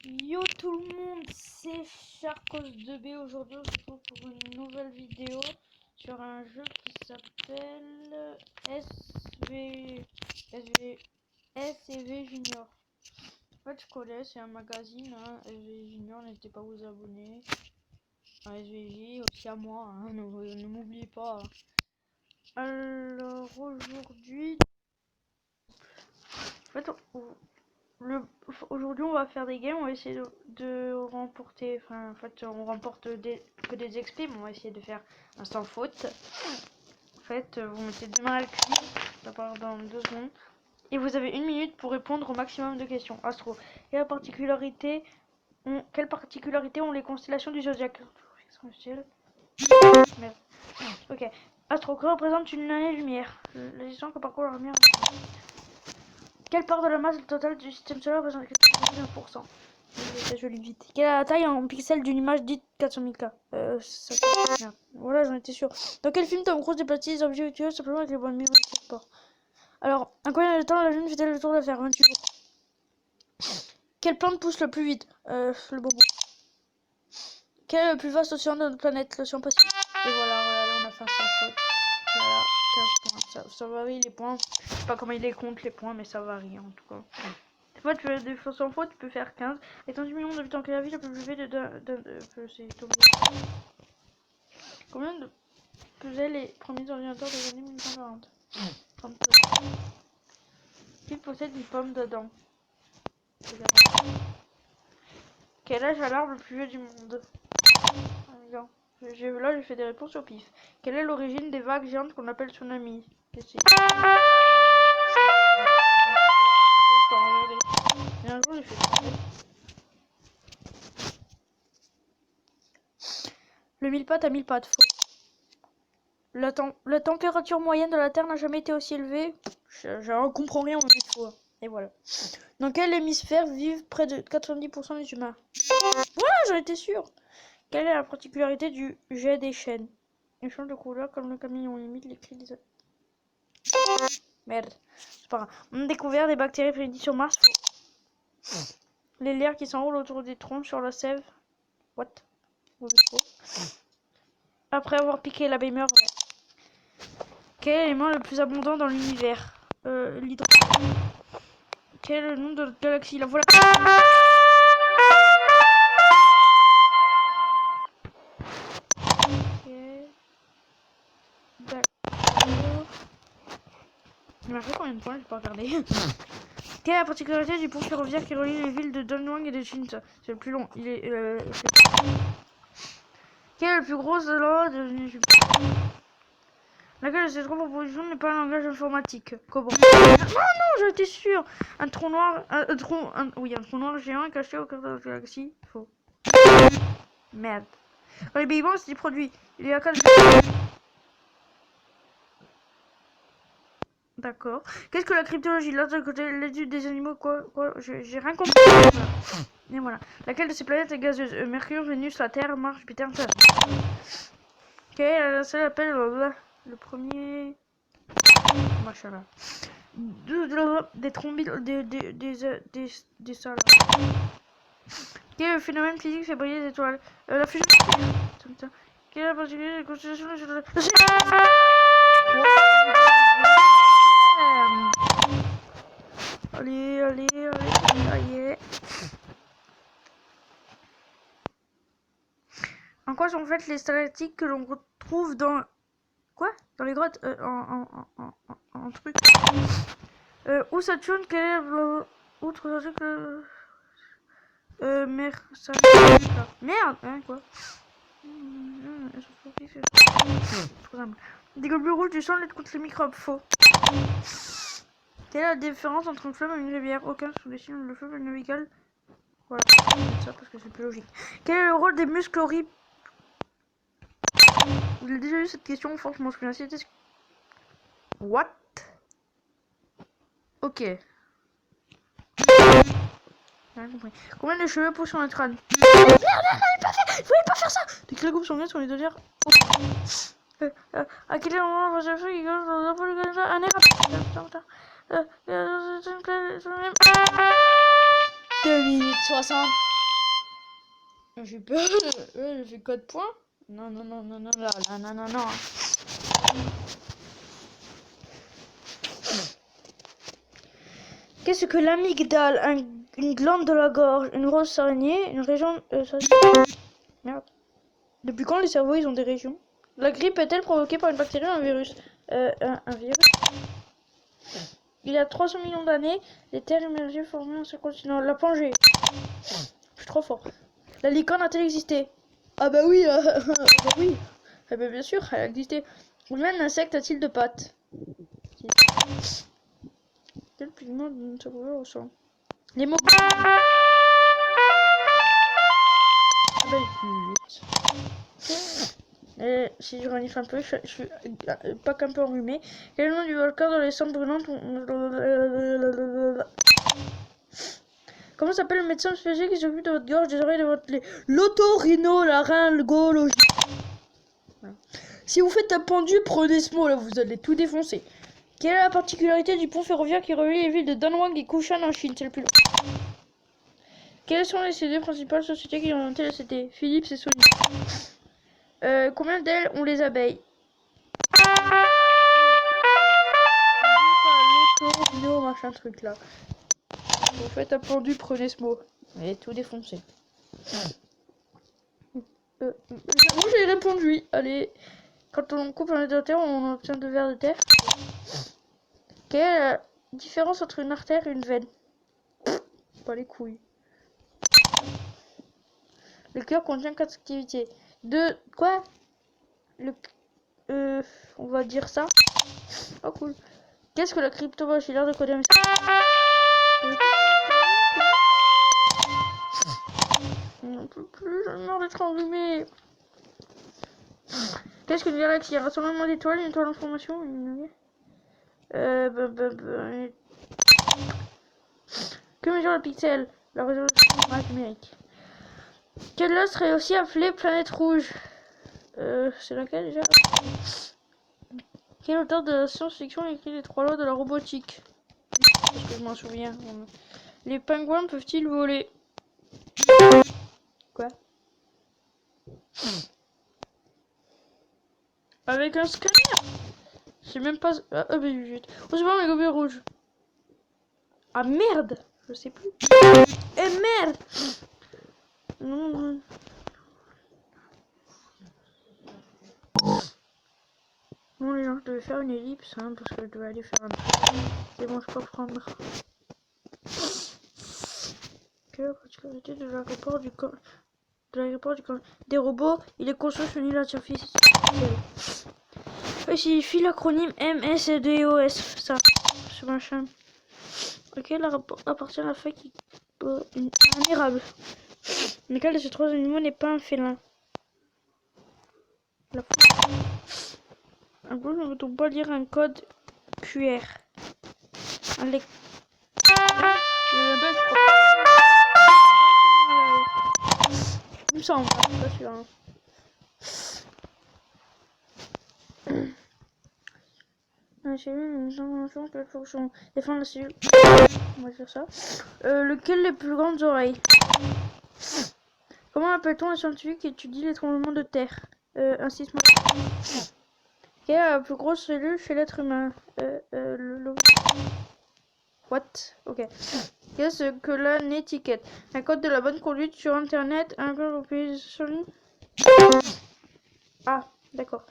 Yo tout le monde, c'est Charcos2B. Aujourd'hui on se retrouve pour une nouvelle vidéo sur un jeu qui s'appelle SCV Junior. En fait je connais, c'est un magazine, hein, SCV Junior, n'hésitez pas à vous abonner. SVJ aussi à moi, hein, ne m'oubliez pas. Alors aujourd'hui, en fait, aujourd'hui on va faire des games, on va essayer de remporter, enfin en fait on remporte que des XP, mais on va essayer de faire un sans faute. En fait vous mettez deux mains à le clip, ça part dans 2 secondes, et vous avez 1 minute pour répondre au maximum de questions. Astro, quelle particularité ont les constellations du zodiaque? Merde. Ok. Astro, que représente une année-lumière? La distance que parcourt la lumière. Quelle part de la masse totale du système solaire représente 99%? Je lis vite. Quelle est la taille en pixels d'une image dite 400 000 K? Merde. Voilà, j'en étais sûr. Dans quel film Tom Cruise déplace les objets virtuels simplement avec les bonnes mises de sport? Alors, en combien de temps la Lune fait-elle le tour de la Terre? 28 jours. Quelle plante pousse le plus vite? Le bobo. Quel est le plus vaste océan de notre planète? L'océan Pacifique. Et voilà, regardez, on a fait un sans faute. Voilà, 15 points. Ça varie les points. Je sais pas comment il les compte les points, mais ça varie en tout cas. Des fois, tu fais des fausses sans faute, tu peux faire 15. Et 10 millions d'habitants, quelle est la ville la plus peuplée c'est Tokyo. Combien de faisaient les premiers ordinateurs des années 1940? 32. Qui possède une pomme dedans? Quel âge a l'arbre le plus vieux du monde? Là, j'ai fait des réponses au pif. Quelle est l'origine des vagues géantes qu'on appelle tsunami? Et un jour, j'ai fait le mille pattes à 1000 pattes. Faux. La température moyenne de la Terre n'a jamais été aussi élevée. Je comprends rien en fait fois. Et voilà. Dans quel hémisphère vivent près de 90% des humains? Voilà, j'en étais sûr. Quelle est la particularité du jet des chaînes? Il change de couleur comme le camion, limite les cris des... Merde, c'est pas grave. On a découvert des bactéries prédites sur Mars. Les lierres qui s'enroulent autour des troncs sur la sève. What? Après avoir piqué l'abeille meurt. Quel est l'élément le plus abondant dans l'univers? L'hydrogène. Quel est le nom de notre galaxie? La Voie lactée. D'accord. Il m'a fait combien de points? J'ai pas regardé. Quelle est la particularité du pont ferroviaire qui relie les villes de Dunhuang et de Chincha? C'est le plus long. Il est. Quel est le plus gros de l'ordre de... Laquelle de ces 3 propositions n'est pas un langage informatique? Comment? Non, j'étais sûr. Un trou noir, oui, un trou noir géant caché au cœur de la galaxie. Faux. Merde. Dans les Big Bang, c'est des produits. Il y a 4... D'accord. Qu'est-ce que la cryptologie? Là, de côté, l'étude des animaux, quoi j'ai rien compris. Et voilà. Laquelle de ces planètes est gazeuse? Mercure, Vénus, la Terre, Mars, Jupiter, Saturne. Ok, ça s'appelle le premier... Machallah. Des trombites, des salles. Quel est le phénomène physique fait briller les étoiles? La fusion. Quelle est la particularité des constellations des étoiles? Allez. En quoi sont faites les stalactites que l'on retrouve dans... Quoi? Dans les grottes? En truc. Où Saturne, quel est outre que... Merde, hein, quoi. Des globules rouges du sang luttent contre les microbes. Faux. Quelle est la différence entre une fleuve et une rivière? Aucun sous les signes. Le fleuve est navigal. Voilà, ça parce que c'est plus logique. Quel est le rôle des muscles horribles? Vous avez déjà eu cette question, franchement, je suis assez... What? Ok. Rien compris. Combien de cheveux poussent sur un crâne? Merde, je voulais pas faire ça. Des clés coupes sont bien sur les 2 dire. À quel moment va chercher qui gagne dans un peu un air rapide? 2 minutes 60. J'ai peur. J'ai fait 4 points. Non, non, non, non, non, là, là, non, non, non. Qu'est-ce que l'amygdale? Une glande de la gorge, une grosse araignée, une région... Merde. Depuis quand les cerveaux, ils ont des régions? La grippe est-elle provoquée par une bactérie ou un virus? Un virus. Il y a 300 millions d'années, les terres immergées formaient un seul continent. La Pangée. Je suis trop fort. La licorne a-t-elle existé? Ah bah oui, bah oui. Ah bah bien sûr, elle a existé. Combien d'insectes a-t-il de pattes? Quel pigment de sa couleur au sang? Les mots. Ah bah zut. Et si je renifle un peu, je suis pas qu'un peu enrhumé. Quel est le nom du volcan dans les cendres brûlantes? Comment s'appelle le médecin spécialisé qui s'occupe de votre gorge, des oreilles, de votre lait? L'otorhinolaryngologie. Voilà. Si vous faites un pendu, prenez ce mot là, vous allez tout défoncer. Quelle est la particularité du pont ferroviaire qui relie les villes de Danwang et Kushan en Chine? C'est le plus long. Quelles sont les deux principales sociétés qui ont inventé la CT? Philips et Sony. Combien d'ailes ont les abeilles? L'autorhino, machin truc là. Vous faites un pendu, prenez ce mot. Et tout défoncé. Moi j'ai répondu oui. Allez. Quand on coupe un de terre, on obtient 2 vers de terre. Quelle est la différence entre une artère et une veine? Pas les couilles. Le cœur contient 4 activités. Quoi? On va dire ça. Oh cool. Qu'est-ce que la cryptographie? L'air de coder un message. On peut plus, j'en ai marre d'être enrhumé. Qu'est-ce qu'une galaxie? Un rassemblement d'étoiles, une étoile en formation, Que mesure le pixel? La résolution numérique. Quel os serait aussi appelé planète rouge? C'est laquelle déjà? Quel auteur de la science-fiction a écrit les 3 lois de la robotique? Parce que je m'en souviens. Les pingouins peuvent-ils voler? Quoi? Avec un scanner? C'est même pas... Ah bah vite. Oh c'est pas mes gobelets rouges. Ah merde! Je sais plus. Eh merde! Non, non. Bon les gens, je devais faire une ellipse hein, parce que je devais aller faire un truc. C'est bon, je peux prendre. Quelle est la particularité de l'aéroport des robots? Il est construit sur une île artificielle. Il signifie l'acronyme MSDOS, ça, ce machin. Lequel appartient à la fée qui un érable. Lequel de ces 3 animaux n'est pas un félin? La fouche. Un coup, ne peut-on pas lire un code QR? Il me semble, pas sûr. La cellule, quelle fonction? Défendre la cellule. On va faire ça. Lequel les plus grandes oreilles? Comment appelle-t-on les scientifiques qui étudient les tremblements de terre? Un sisme. Quelle est la plus grosse cellule chez l'être humain? What? Ok. Qu'est-ce que l'on étiquette? Un code de la bonne conduite sur internet, un code au pays sur ligne. Ah, d'accord.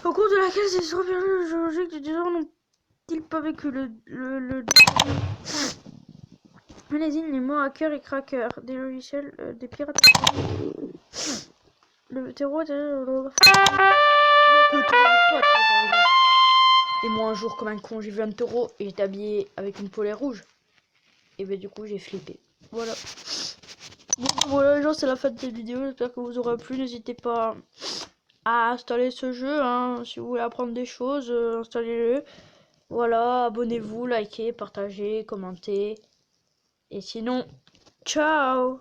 Au cours de laquelle ces 3 périodes géologiques du désordre n'ont-ils pas vécu les îles, les mots hacker et cracker, des logiciels, des pirates. Le terreau était... Et moi un jour comme un con j'ai vu un taureau et j'étais habillé avec une polaire rouge. Et ben du coup j'ai flippé. Voilà. Bon voilà les gens, c'est la fin de cette vidéo, j'espère que vous aura plu. N'hésitez pas à installer ce jeu hein. Si vous voulez apprendre des choses, installez-le. Voilà, abonnez-vous, likez, partagez, commentez. Et sinon, ciao!